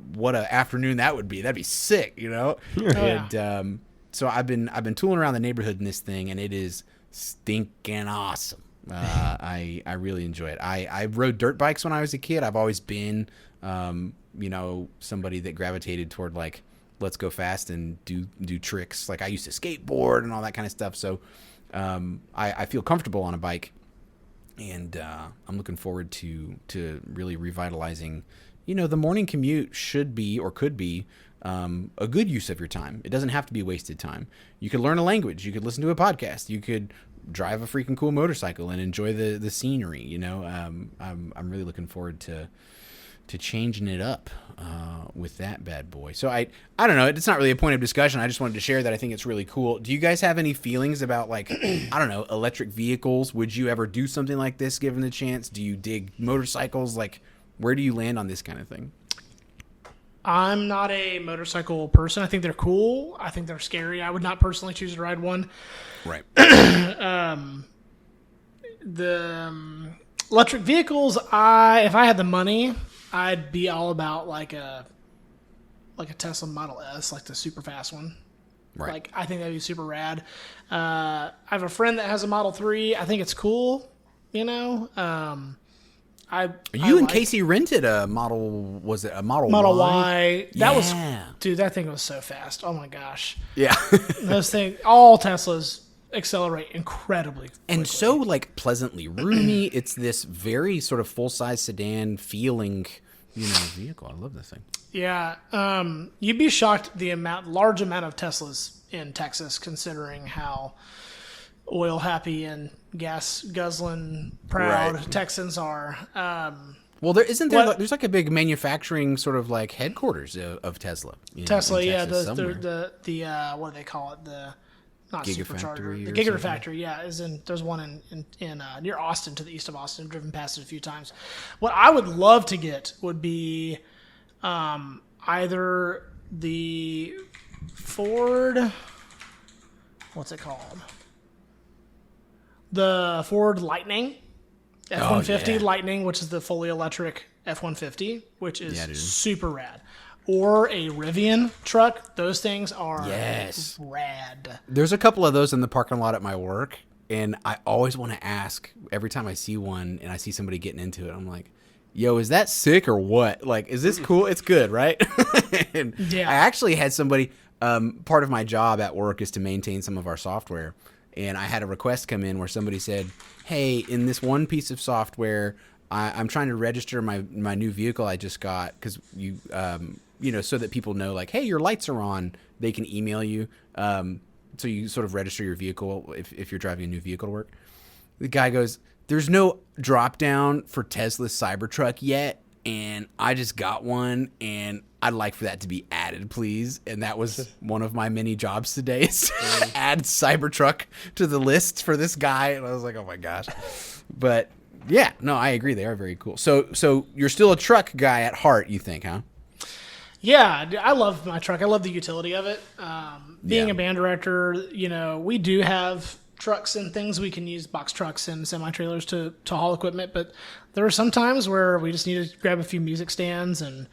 S1: afternoon that would be. That'd be sick, And so I've been tooling around the neighborhood in this thing, and it is stinking awesome. I really enjoy it. I rode dirt bikes when I was a kid. I've always been somebody that gravitated toward like, let's go fast and do tricks. Like, I used to skateboard and all that kind of stuff. So I feel comfortable on a bike, and I'm looking forward to really revitalizing. The morning commute should be or could be a good use of your time. It doesn't have to be wasted time. You could learn a language. You could listen to a podcast. You could drive a freaking cool motorcycle and enjoy the scenery. I'm really looking forward to changing it up with that bad boy. So I don't know. It's not really a point of discussion. I just wanted to share that I think it's really cool. Do you guys have any feelings about like, I don't know, electric vehicles? Would you ever do something like this given the chance? Do you dig motorcycles? Like, where do you land on this kind of thing?
S3: I'm not a motorcycle person. I think they're cool. I think they're scary. I would not personally choose to ride one.
S1: Right.
S3: The electric vehicles, if I had the money, I'd be all about like a Tesla Model S, like the super fast one.
S1: Right.
S3: Like, I think that'd be super rad. I have a friend that has a Model 3. I think it's cool, you know?
S1: You and Casey rented a Model, was it a Model
S3: Y? That was, dude, that thing was so fast. Oh my gosh.
S1: Yeah.
S3: Those things, all Teslas accelerate incredibly quickly.
S1: And so, like, pleasantly roomy. It's this very sort of full-size sedan feeling, vehicle. I love this thing.
S3: Yeah. You'd be shocked the large amount of Teslas in Texas, considering how oil happy and gas guzzling proud Texans are.
S1: Well, there's like a big manufacturing sort of like headquarters of Tesla.
S3: Tesla, yeah,
S1: the
S3: what do they call it? The not
S1: Gigafactory.
S3: The Gigafactory, yeah, there's one in near Austin, to the east of Austin. I've driven past it a few times. What I would love to get would be either the Ford, what's it called? The Ford Lightning, F-150 Lightning, which is the fully electric F-150, which is super rad. Or a Rivian truck. Those things are rad.
S1: There's a couple of those in the parking lot at my work, and I always want to ask every time I see one and I see somebody getting into it, I'm like, yo, is that sick or what? Like, is this cool? It's good, right? And I actually had somebody, part of my job at work is to maintain some of our software. And I had a request come in where somebody said, hey, in this one piece of software, I'm trying to register my new vehicle I just got, because so that people know, like, hey, your lights are on. They can email you. So you sort of register your vehicle if you're driving a new vehicle to work. The guy goes, there's no drop down for Tesla's Cybertruck yet, and I just got one, and I'd like for that to be added, please. And that was one of my many jobs today, is to add Cybertruck to the list for this guy. And I was like, oh my gosh. But yeah, no, I agree. They are very cool. So you're still a truck guy at heart, you think, huh?
S3: Yeah, I love my truck. I love the utility of it. Being a band director, we do have trucks and things. We can use box trucks and semi-trailers to haul equipment, but there are some times where we just need to grab a few music stands and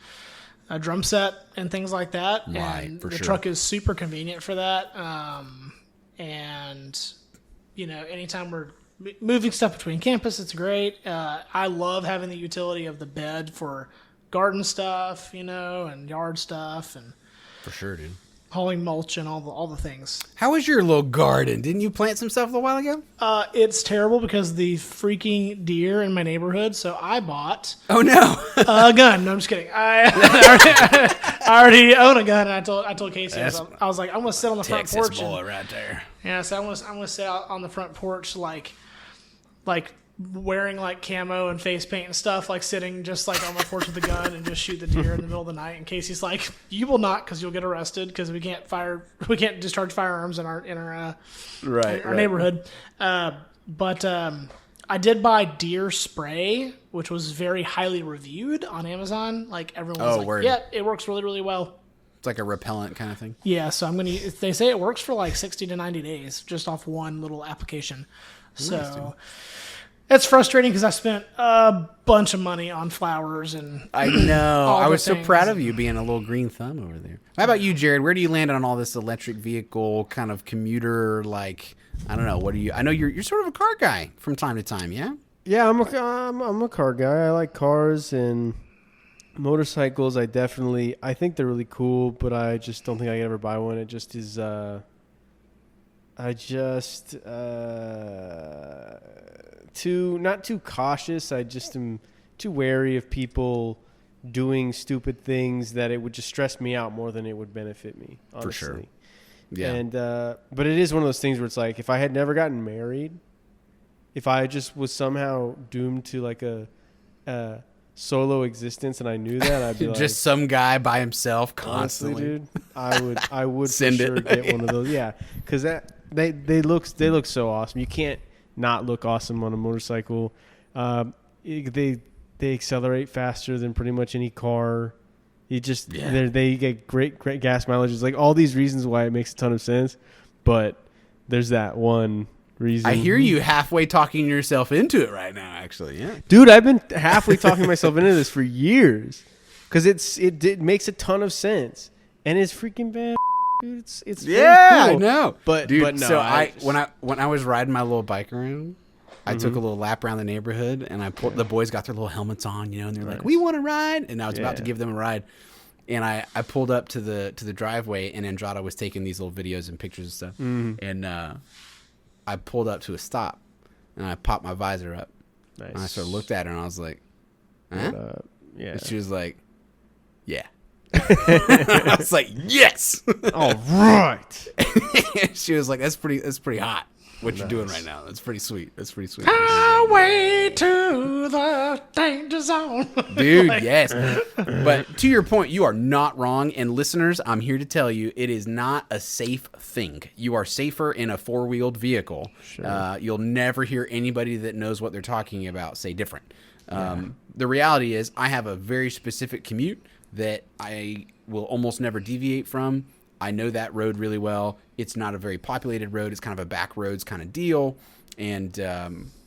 S3: a drum set and things like that.
S1: Right,
S3: and
S1: for
S3: the
S1: sure.
S3: truck is super convenient for that. Anytime we're moving stuff between campus, it's great. I love having the utility of the bed for garden stuff, and yard stuff, and
S1: For sure, dude.
S3: hauling mulch and all the things.
S1: How is your little garden? Didn't you plant some stuff a while ago?
S3: It's terrible because the freaking deer in my neighborhood. So I bought
S1: Oh no.
S3: a gun. No, I'm just kidding. I already own a gun, and I told Casey, I was like, I'm gonna sit on the front porch.
S1: Texas boy right there.
S3: Yeah, so I'm gonna sit out on the front porch like wearing like camo and face paint and stuff, like sitting just like on my porch with a gun and just shoot the deer in the middle of the night. And Casey's like, you will not, because you'll get arrested, because we can't discharge firearms in our neighborhood. But I did buy deer spray, which was very highly reviewed on Amazon. Like everyone was like,
S1: word.
S3: yeah, it works really, really well.
S1: It's like a repellent kind of thing.
S3: Yeah, so they say it works for like 60 to 90 days just off one little application. So it's frustrating because I spent a bunch of money on flowers and
S1: I know. I was so
S3: things.
S1: proud of you being a little green thumb over there. How about you, Jared? Where do you land on all this electric vehicle kind of commuter, like, I don't know, what do you, I know you're sort of a car guy from time to time, yeah?
S2: Yeah, I'm a car guy. I like cars and motorcycles. I think they're really cool, but I just don't think I could ever buy one. It just is, not too cautious. I just am too wary of people doing stupid things that it would just stress me out more than it would benefit me, honestly.
S1: For sure. Yeah.
S2: And but it is one of those things where it's like, if I had never gotten married, if I just was somehow doomed to like a solo existence and I knew that, I'd be like,
S1: just some guy by himself constantly.
S2: honestly, dude, I would
S1: Send
S2: for sure
S1: it.
S2: get one of those. Yeah, because they look so awesome. You can't not look awesome on a motorcycle. They accelerate faster than pretty much any car. They get great gas mileage. It's like all these reasons why it makes a ton of sense, but there's that one reason.
S1: I hear you halfway talking yourself into it right now, actually. Yeah,
S2: dude, I've been halfway talking myself into this for years because it makes a ton of sense and it's freaking bad. dude, it's
S1: yeah,
S2: very cool.
S1: I know.
S2: But
S1: dude,
S2: but no,
S1: so when I was riding my little bike around, I took a little lap around the neighborhood, and the boys got their little helmets on, and they're like, "We want to ride," and I was about to give them a ride, and I pulled up to the driveway, and Andrada was taking these little videos and pictures and stuff, and I pulled up to a stop, and I popped my visor up, and I sort of looked at her, and I was like, "Huh?"
S2: Yeah.
S1: And she was like, "Yeah." I was like, "Yes."
S2: All right.
S1: She was like, "That's pretty hot. What you're doing right now? That's pretty sweet.
S3: Highway to the danger zone,
S1: dude." Yes. But to your point, you are not wrong. And listeners, I'm here to tell you, it is not a safe thing. You are safer in a 4-wheeled vehicle. Sure. You'll never hear anybody that knows what they're talking about say different. The reality is, I have a very specific commute that I will almost never deviate from. I know that road really well. It's not a very populated road. It's kind of a back roads kind of deal. And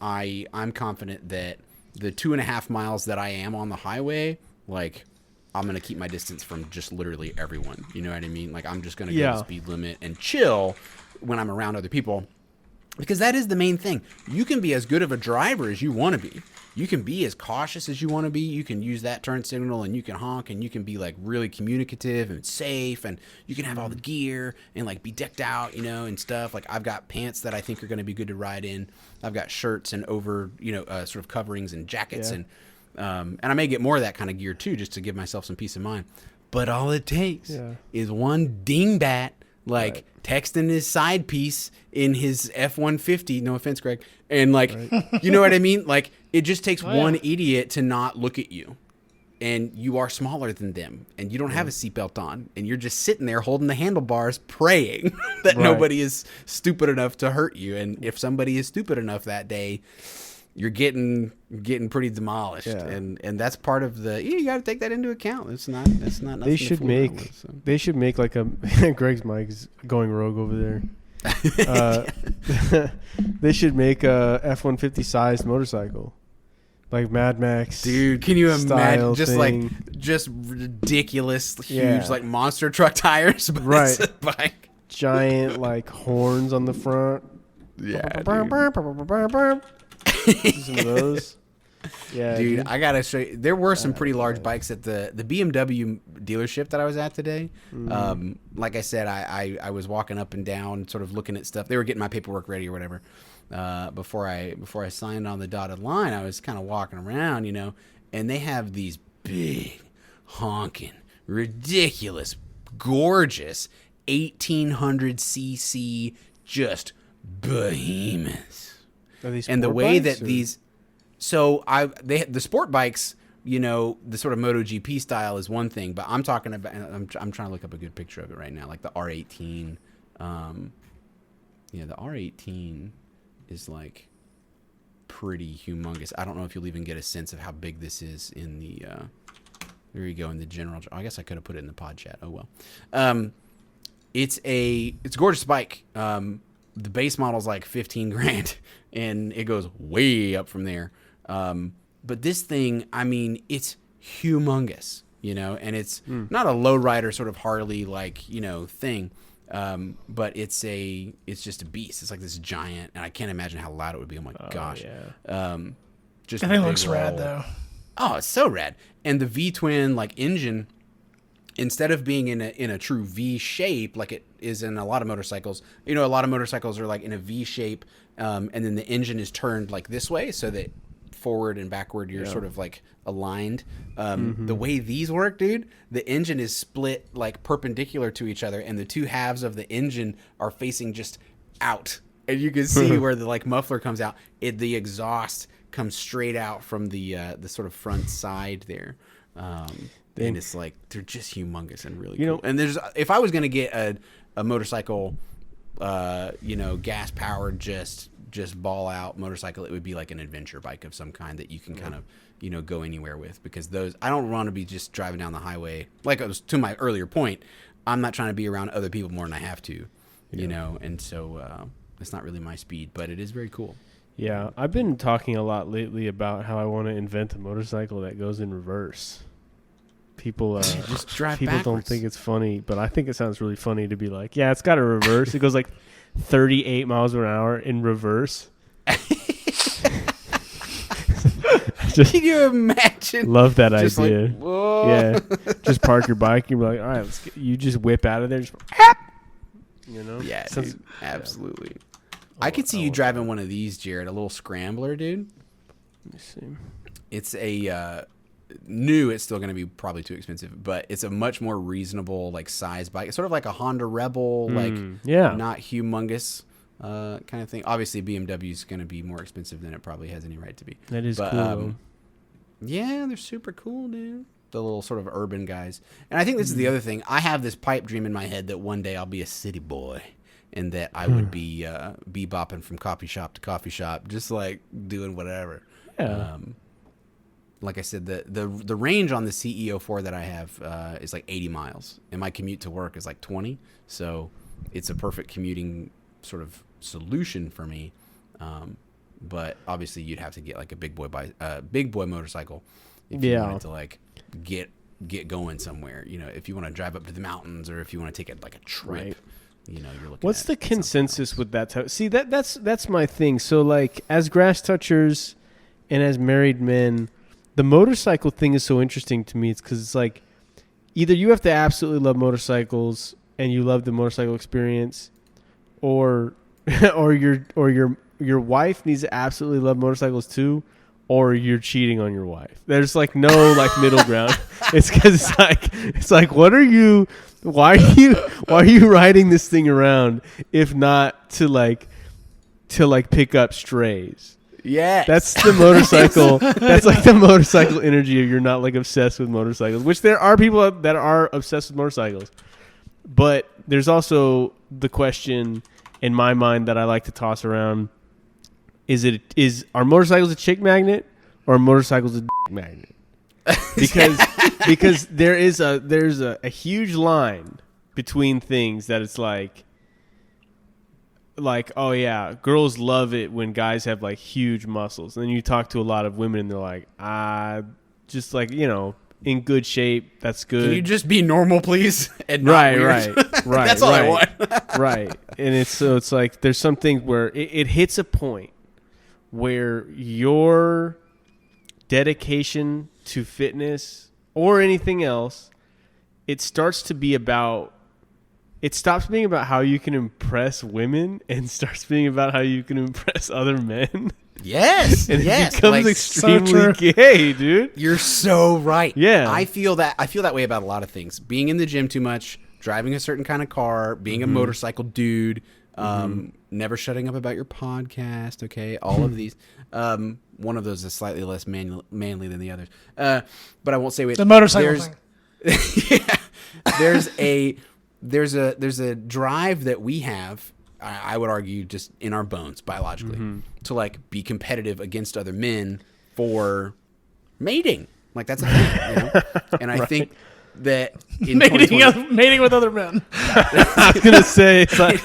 S1: I'm confident that the 2.5 miles that I am on the highway, like, I'm going to keep my distance from just literally everyone. You know what I mean? Like, I'm just going to go the speed limit and chill when I'm around other people. Because that is the main thing. You can be as good of a driver as you want to be. You can be as cautious as you want to be. You can use that turn signal, and you can honk, and you can be like really communicative and safe, and you can have all the gear and like be decked out, and stuff. Like, I've got pants that I think are going to be good to ride in. I've got shirts and over, sort of coverings and jackets, and I may get more of that kind of gear too, just to give myself some peace of mind. But all it takes is one dingbat, texting his side piece in his F-150. No offense, Greg. And you know what I mean? Like, it just takes one idiot to not look at you, and you are smaller than them, and you don't have a seatbelt on, and you're just sitting there holding the handlebars, praying that nobody is stupid enough to hurt you. And if somebody is stupid enough that day, you're getting pretty demolished, and that's part of the. You got to take that into account. It's not nothing.
S2: They should make like a. Greg's mic is going rogue over there. They should make a F-150 sized motorcycle, like Mad Max.
S1: Dude, can you imagine
S2: thing.
S1: just ridiculous, huge, like monster truck tires, but it's a bike.
S2: Giant like horns on the front.
S1: Yeah,
S2: some of those. Yeah,
S1: dude, I gotta show you. There were some pretty large bikes at the BMW dealership that I was at today. Like I said, I was walking up and down, sort of looking at stuff. They were getting my paperwork ready or whatever. Before I signed on the dotted line, I was kind of walking around, and they have these big, honking, ridiculous, gorgeous 1800cc just behemoths. And the way that these. So the sport bikes, the sort of MotoGP style is one thing, but I'm talking about. I'm trying to look up a good picture of it right now, like the R18. The R18 is like pretty humongous. I don't know if you'll even get a sense of how big this is in the. There you go in the general. I guess I could have put it in the pod chat. Oh well. It's a gorgeous bike. The base model's like $15,000, and it goes way up from there. But this thing, I mean, it's humongous, and it's not a lowrider sort of Harley thing. But it's just a beast. It's like this giant, and I can't imagine how loud it would be. Oh my gosh. Yeah.
S3: Just I think it looks rad though.
S1: Oh, it's so rad. And the V-twin engine, instead of being in a true V shape like it is in a lot of motorcycles, a lot of motorcycles are like in a V shape, and then the engine is turned like this way so that forward and backward you're sort of like aligned. The way these work, dude, the engine is split like perpendicular to each other, and the two halves of the engine are facing just out, and you can see where the muffler comes out. The exhaust comes straight out from the sort of front side there. And it's like they're just humongous and really cool. And if I was going to get a motorcycle, gas powered, just ball out motorcycle, it would be like an adventure bike of some kind that you can kind of go anywhere with, because those, I don't want to be just driving down the highway. Like, it was to my earlier point, I'm not trying to be around other people more than I have to, and so it's not really my speed, but it is very cool.
S2: Yeah, I've been talking a lot lately about how I want to invent a motorcycle that goes in reverse. People
S1: just drive
S2: people
S1: backwards.
S2: don't think it's funny, but I think it sounds really funny to be like, yeah, it's got a reverse. It goes like 38 miles an hour in reverse.
S1: Can you imagine?
S2: Love that
S1: Just
S2: idea.
S1: like, whoa.
S2: Yeah, just park your bike and you're like, all right, you just whip out of there. Just, you know?
S1: Yeah,
S2: Sounds,
S1: dude, absolutely. I could see you driving one of these, Jared, a little scrambler, dude.
S2: Let me see.
S1: It's a new. It's still going to be probably too expensive, but it's a much more reasonable like size bike. It's sort of like a Honda Rebel, like not humongous kind of thing. Obviously, BMW is going to be more expensive than it probably has any right to be.
S2: That is cool.
S1: Yeah, they're super cool, dude. The little sort of urban guys. And I think this is the other thing. I have this pipe dream in my head that one day I'll be a city boy and that I would be bebopping from coffee shop to coffee shop, just like doing whatever.
S2: Yeah.
S1: Like I said, the range on the CEO4 that I have is like 80 miles, and my commute to work is like 20. So it's a perfect commuting sort of solution for me. But obviously, you'd have to get like a big boy motorcycle if you wanted to like get going somewhere. You know, if you want to drive up to the mountains, or if you want to take it like a trip.
S2: Right.
S1: You know, you're looking.
S2: What's the consensus with that type? See, that's my thing. So like, as grass touchers and as married men, the motorcycle thing is so interesting to me. It's because it's like either you have to absolutely love motorcycles and you love the motorcycle experience, or your wife needs to absolutely love motorcycles too, or you're cheating on your wife. There's like no like middle ground. It's because it's like what are you? Why are you riding this thing around if not to pick up strays?
S1: Yeah,
S2: that's the motorcycle. That's like the motorcycle energy. If you're not like obsessed with motorcycles, which there are people that are obsessed with motorcycles, but there's also the question in my mind that I like to toss around: are motorcycles a chick magnet or are motorcycles a dick magnet? Because there's a huge line between things that it's like oh yeah, girls love it when guys have like huge muscles, and then you talk to a lot of women and they're like just like, you know, in good shape, that's good. Can
S1: you just be normal, please? And
S2: right.
S1: That's all I want.
S2: Right, and it's like there's some things where it hits a point where your dedication to fitness or anything else, it stops being about how you can impress women and starts being about how you can impress other men.
S1: Yes.
S2: And
S1: yes.
S2: It becomes extremely gay, dude.
S1: You're so right.
S2: Yeah.
S1: I feel that way about a lot of things. Being in the gym too much, driving a certain kind of car, being a motorcycle dude, never shutting up about your podcast, okay? All of these. One of those is slightly less manly than the others. But I won't say
S3: the motorcycle thing.
S1: Yeah. There's a drive that we have, I would argue, just in our bones biologically, to like be competitive against other men for mating. Like that's a thing, you know? And I think that in
S3: mating with other men.
S2: I was gonna say, it's like,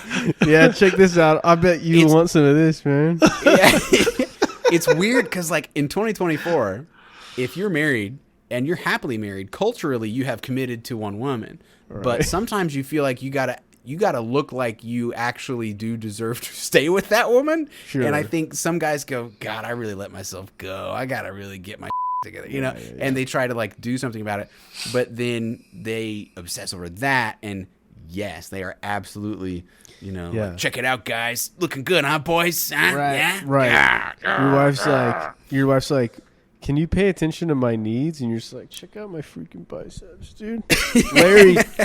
S2: yeah, check this out. I bet you want some of this, man.
S1: Yeah. It's weird because like in 2024, if you're married and you're happily married, culturally you have committed to one woman. Right. But sometimes you feel like you gotta look like you actually do deserve to stay with that woman. Sure. And I think some guys go, God, I really let myself go. I gotta really get my together, you know. Yeah. And they try to like do something about it, but then they obsess over that. And yes, they are absolutely, you know, like, check it out, guys, looking good, huh, boys? Huh?
S2: Right,
S1: yeah?
S2: Right. Your wife's like, can you pay attention to my needs? And you're just like, check out my freaking biceps, dude.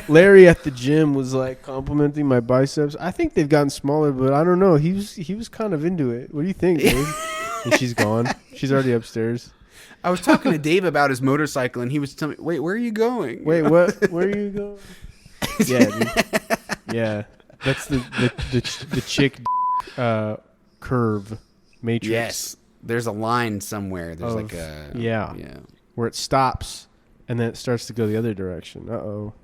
S2: Larry at the gym was like complimenting my biceps. I think they've gotten smaller, but I don't know. He was kind of into it. What do you think, dude? And she's gone. She's already upstairs.
S1: I was talking to Dave about his motorcycle, and he was telling me, wait, where are you going?
S2: Wait, what? Where are you going? Yeah, dude. Yeah. That's the chick curve matrix.
S1: Yes. There's a line somewhere. There's
S2: yeah, where it stops and then it starts to go the other direction. Uh-oh.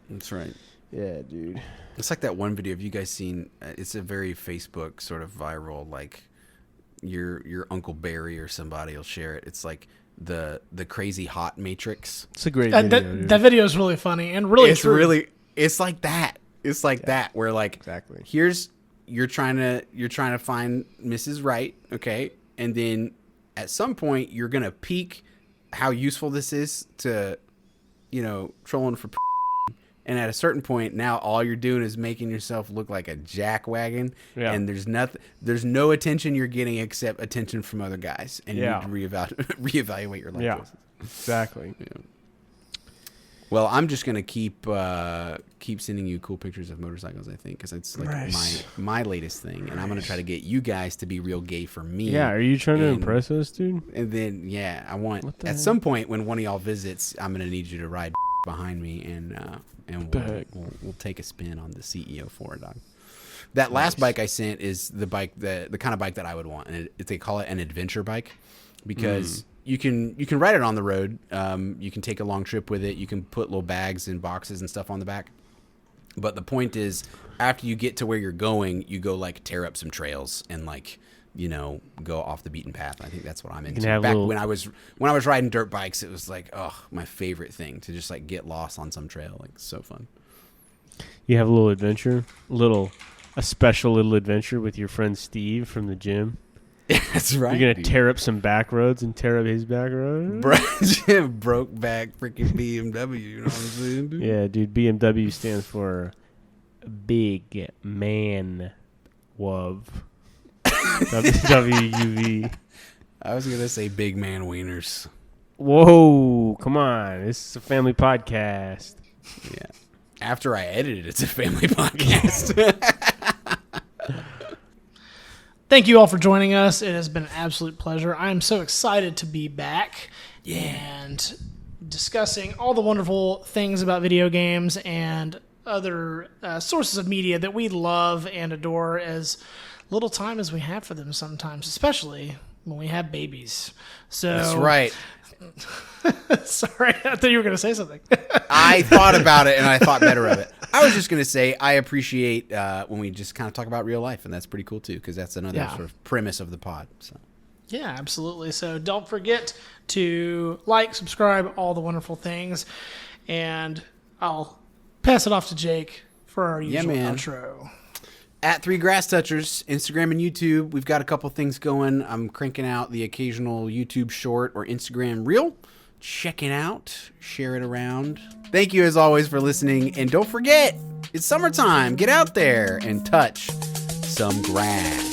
S1: That's right.
S2: Yeah, dude.
S1: It's like that one video. Have you guys seen? It's a very Facebook sort of viral. Like your Uncle Barry or somebody will share it. It's like the crazy hot matrix.
S2: It's a great video.
S3: That video is really funny and really true.
S1: It's like that. It's like that where like
S2: exactly.
S1: You're trying to find Mrs. Right, okay? And then at some point you're going to peak how useful this is to, trolling for and at a certain point now all you're doing is making yourself look like a jackwagon and there's no attention you're getting except attention from other guys and you need to reevaluate your life choices.
S2: Exactly.
S1: Yeah. Well, I'm just gonna keep sending you cool pictures of motorcycles. I think because it's like my latest thing, and I'm gonna try to get you guys to be real gay for me.
S2: Yeah, are you trying to impress us, dude?
S1: And then I want at some point when one of y'all visits, I'm gonna need you to ride behind me, and we'll take a spin on the CEO for it, dog. That last bike I sent is the bike the kind of bike that I would want, and they call it an adventure bike because. You can ride it on the road. You can take a long trip with it. You can put little bags and boxes and stuff on the back. But the point is, after you get to where you're going, you go like tear up some trails and like go off the beaten path. I think that's what I'm into. Back when I was riding dirt bikes, it was like my favorite thing to just like get lost on some trail. Like so fun.
S2: You have a little adventure, a special little adventure with your friend Steve from the gym.
S1: That's right.
S2: You're going to tear up some back roads and tear up his back road?
S1: Broke back freaking BMW, you know what I'm saying, dude?
S2: Yeah, dude, BMW stands for Big Man Wov. WUV.
S1: I was going to say Big Man Wieners.
S2: Whoa, come on. This is a family podcast.
S1: Yeah. After I edit it, it's a family podcast.
S3: Thank you all for joining us. It has been an absolute pleasure. I am so excited to be back and discussing all the wonderful things about video games and other sources of media that we love and adore as little time as we have for them sometimes, especially when we have babies. So
S1: that's right.
S3: Sorry, I thought you were going to say something.
S1: I thought about it and I thought better of it. I was just going to say I appreciate when we just kind of talk about real life, and that's pretty cool too because that's another sort of premise of the pod. So.
S3: Yeah, absolutely. So don't forget to like, subscribe, all the wonderful things, and I'll pass it off to Jake for our usual outro.
S1: At 3 Grass Touchers, Instagram and YouTube. We've got a couple things going. I'm cranking out the occasional YouTube short or Instagram reel. Check it out. Share it around. Thank you as always for listening. And don't forget, it's summertime. Get out there and touch some grass.